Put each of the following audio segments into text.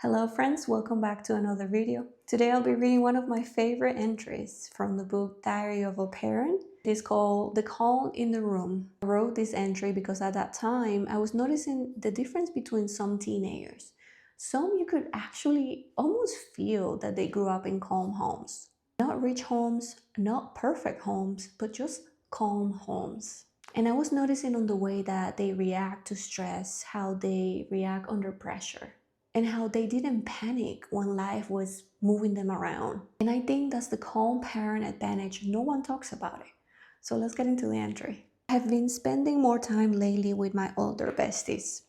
Hello friends, welcome back to another video. Today I'll be reading one of my favorite entries from the book Diary of a Parent. It is called The Calm in the Room. I wrote this entry because at that time I was noticing the difference between some teenagers. Some you could actually almost feel that they grew up in calm homes. Not rich homes, not perfect homes, but just calm homes. And I was noticing on the way that they react to stress, how they react under pressure, and how they didn't panic when life was moving them around. And I think that's the calm parent advantage. No one talks about it. So let's get into the entry. I've been spending more time lately with my older besties.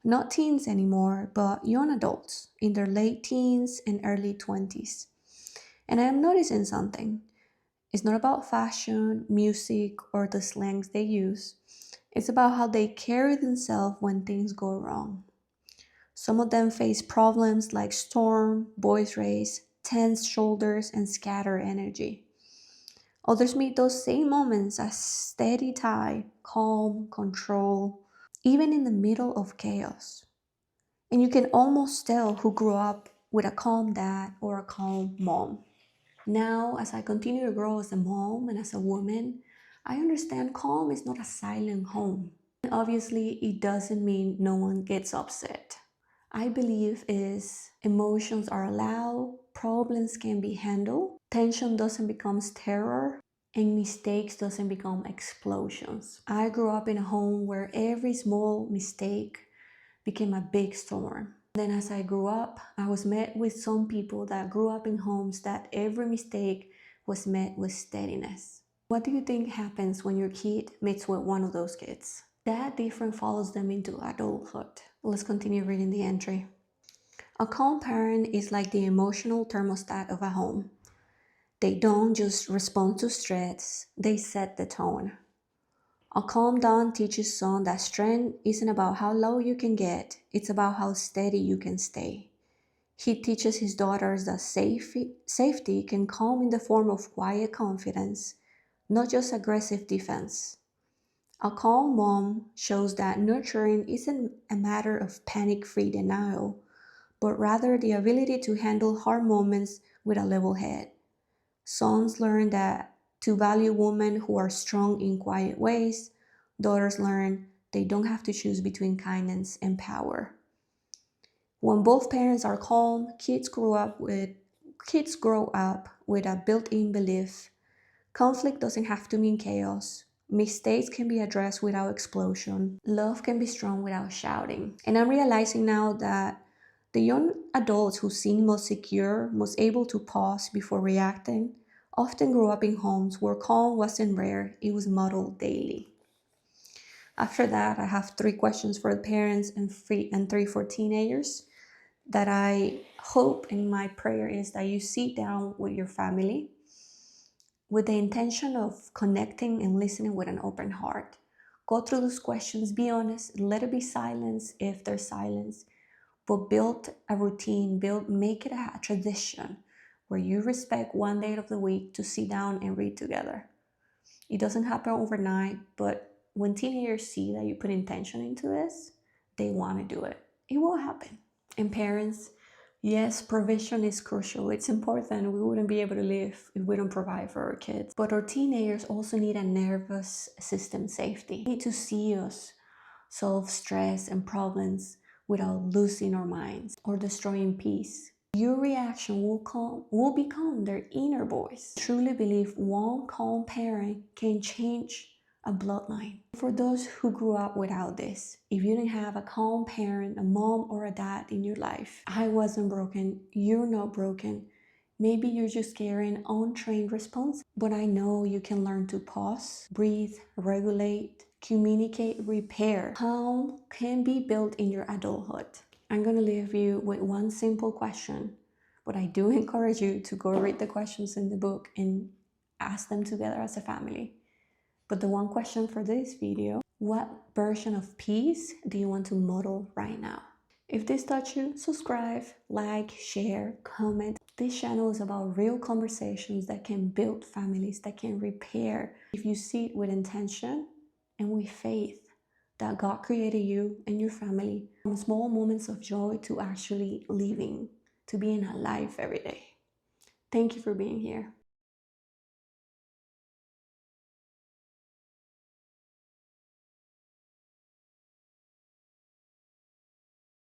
Not teens anymore, but young adults in their late teens and early 20s. And I am noticing something. It's not about fashion, music, or the slangs they use. It's about how they carry themselves when things go wrong. Some of them face problems like storm, voice raise, tense shoulders, and scattered energy. Others meet those same moments as steady tide, calm, control, even in the middle of chaos. And you can almost tell who grew up with a calm dad or a calm mom. Now, as I continue to grow as a mom and as a woman, I understand calm is not a silent home. And obviously, it doesn't mean no one gets upset. I believe is emotions are allowed, problems can be handled, tension doesn't become terror, and mistakes doesn't become explosions. I grew up in a home where every small mistake became a big storm. Then as I grew up, I was met with some people that grew up in homes that every mistake was met with steadiness. What do you think happens when your kid meets with one of those kids? That difference follows them into adulthood. Let's continue reading the entry. A calm parent is like the emotional thermostat of a home. They don't just respond to stress, they set the tone. A calm down teaches son that strength isn't about how low you can get, it's about how steady you can stay. He teaches his daughters that safety can come in the form of quiet confidence, not just aggressive defense. A calm mom shows that nurturing isn't a matter of panic-free denial, but rather the ability to handle hard moments with a level head. Sons learn that to value women who are strong in quiet ways. Daughters learn they don't have to choose between kindness and power. When both parents are calm, kids grow up with a built-in belief. Conflict doesn't have to mean chaos. Mistakes can be addressed without explosion. Love can be strong without shouting. And I'm realizing now that the young adults who seem most secure, most able to pause before reacting, often grew up in homes where calm wasn't rare, it was modeled daily. After that, I have 3 questions for the parents and 3 for teenagers that I hope, and my prayer is that you sit down with your family with the intention of connecting and listening with an open heart. Go through those questions, be honest, let it be silence if there's silence, but build a routine, make it a tradition where you respect one day of the week to sit down and read together. It doesn't happen overnight, but when teenagers see that you put intention into this, they want to do it. It will happen. And parents, yes, provision is crucial. It's important. We wouldn't be able to live if we don't provide for our kids. But our teenagers also need a nervous system safety. They need to see us solve stress and problems without losing our minds or destroying peace. Your reaction will become their inner voice. I truly believe one calm parent can change a bloodline. For those who grew up without this, if you didn't have a calm parent, a mom or a dad in your life, I wasn't broken, you're not broken. Maybe you're just carrying untrained response, but I know you can learn to pause, breathe, regulate, communicate, repair. Calm can be built in your adulthood. I'm gonna leave you with one simple question, but I do encourage you to go read the questions in the book and ask them together as a family. But the one question for this video, what version of peace do you want to model right now? If this touched you, subscribe, like, share, comment. This channel is about real conversations that can build families, that can repair. If you see it with intention and with faith, that God created you and your family from small moments of joy to actually living, to being alive every day. Thank you for being here.